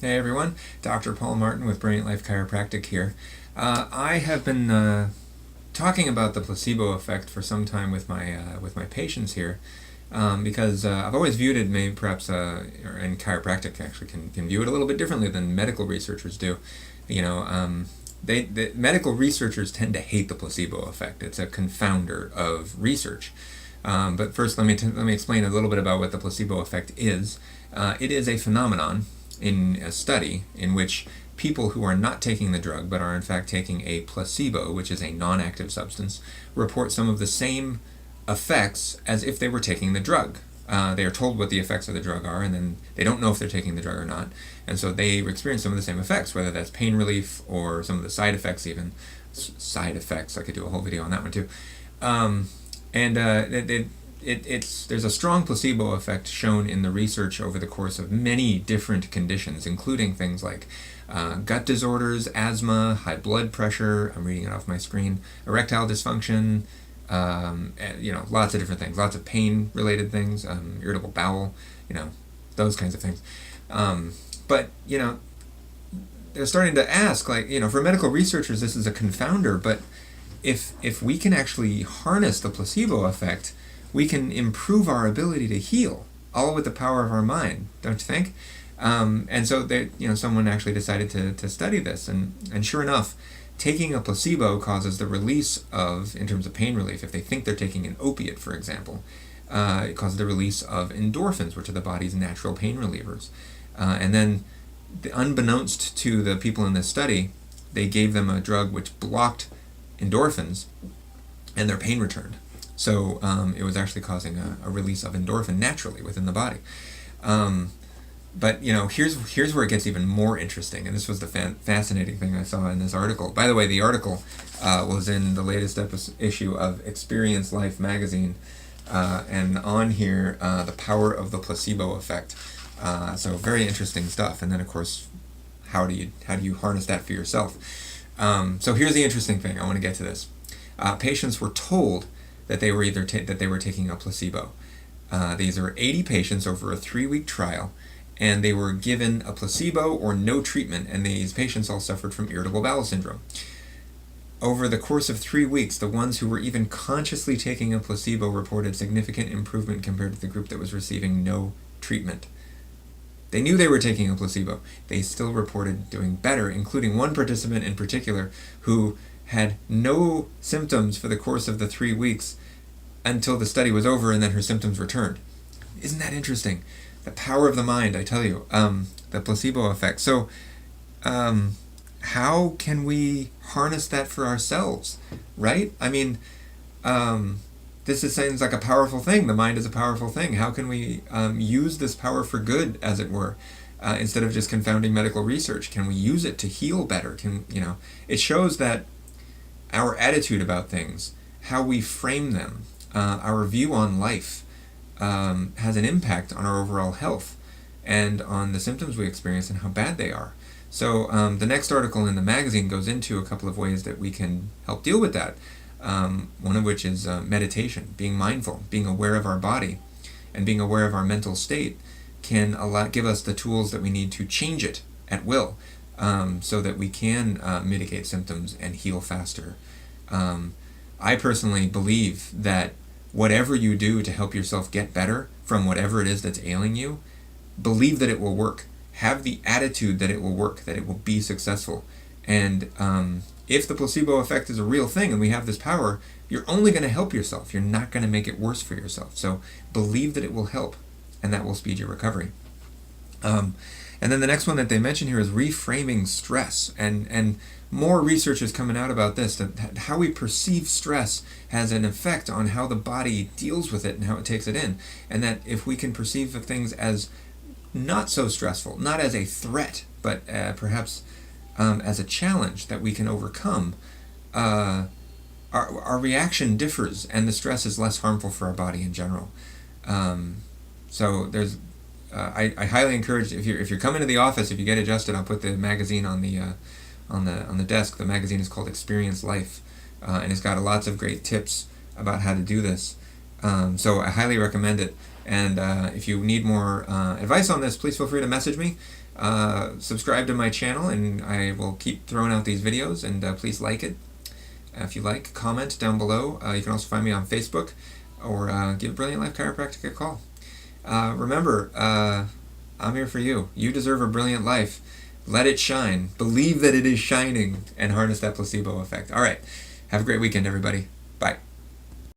Hey everyone, Dr. Paul Martin with Brilliant Life Chiropractic here. I have been talking about the placebo effect for some time with my patients here, because I've always viewed it, maybe perhaps, and chiropractic actually can view it a little bit differently than medical researchers do. You know, the medical researchers tend to hate the placebo effect. It's a confounder of research. But first, let me explain a little bit about what the placebo effect is. It is a phenomenon in a study in which people who are not taking the drug but are in fact taking a placebo, which is a non-active substance, report some of the same effects as if they were taking the drug. They are told what the effects of the drug are, and then they don't know if they're taking the drug or not, and so they experience some of the same effects, whether that's pain relief or some of the side effects even. Side effects, I could do a whole video on that one too. There's a strong placebo effect shown in the research over the course of many different conditions, including things like gut disorders, asthma, high blood pressure, I'm reading it off my screen, erectile dysfunction, lots of different things, lots of pain-related things, irritable bowel, those kinds of things. But they're starting to ask, for medical researchers, this is a confounder, but if we can actually harness the placebo effect, we can improve our ability to heal, all with the power of our mind, don't you think? And so someone actually decided to study this, and sure enough, taking a placebo causes the release of, in terms of pain relief, if they think they're taking an opiate, for example, it causes the release of endorphins, which are the body's natural pain relievers. And then, unbeknownst to the people in this study, they gave them a drug which blocked endorphins, and their pain returned. So it was actually causing a release of endorphin naturally within the body. But here's where it gets even more interesting, and this was the fascinating thing I saw in this article. By the way, the article was in the latest issue of Experience Life magazine, and on here, the power of the placebo effect. So very interesting stuff. And then of course, how do you harness that for yourself? So here's the interesting thing. I want to get to this. Patients were told that they were that they were taking a placebo. These are 80 patients over a 3-week trial, and they were given a placebo or no treatment, and these patients all suffered from irritable bowel syndrome. Over the course of 3 weeks, the ones who were even consciously taking a placebo reported significant improvement compared to the group that was receiving no treatment. They knew they were taking a placebo. They still reported doing better, including one participant in particular who had no symptoms for the course of the 3 weeks until the study was over, and then her symptoms returned. Isn't that interesting? The power of the mind, I tell you, the placebo effect. So how can we harness that for ourselves, right? I mean, this seems like a powerful thing. The mind is a powerful thing. How can we use this power for good, as it were, instead of just confounding medical research? Can we use it to heal better? It shows that our attitude about things, how we frame them, our view on life, has an impact on our overall health and on the symptoms we experience and how bad they are. So the next article in the magazine goes into a couple of ways that we can help deal with that. One of which is meditation, being mindful, being aware of our body, and being aware of our mental state can give us the tools that we need to change it at will, so that we can mitigate symptoms and heal faster. I personally believe that whatever you do to help yourself get better from whatever it is that's ailing you, believe that it will work. Have the attitude that it will work, that it will be successful. And if the placebo effect is a real thing and we have this power, you're only going to help yourself. You're not going to make it worse for yourself. So believe that it will help, and that will speed your recovery. And then the next one that they mention here is reframing stress. And more research is coming out about this, that how we perceive stress has an effect on how the body deals with it and how it takes it in. And that if we can perceive things as not so stressful, not as a threat, but perhaps as a challenge that we can overcome, our reaction differs, and the stress is less harmful for our body in general. So there's, I highly encourage, if you're coming to the office, if you get adjusted, I'll put the magazine on the desk. The magazine is called Experience Life, and it's got lots of great tips about how to do this. So I highly recommend it. And if you need more advice on this, please feel free to message me. Subscribe to my channel, and I will keep throwing out these videos, and please like it. If you like, comment down below. You can also find me on Facebook, or give Brilliant Life Chiropractic a call. Remember, I'm here for you. You deserve a brilliant life. Let it shine. Believe that it is shining, and harness that placebo effect. All right. Have a great weekend, everybody. Bye.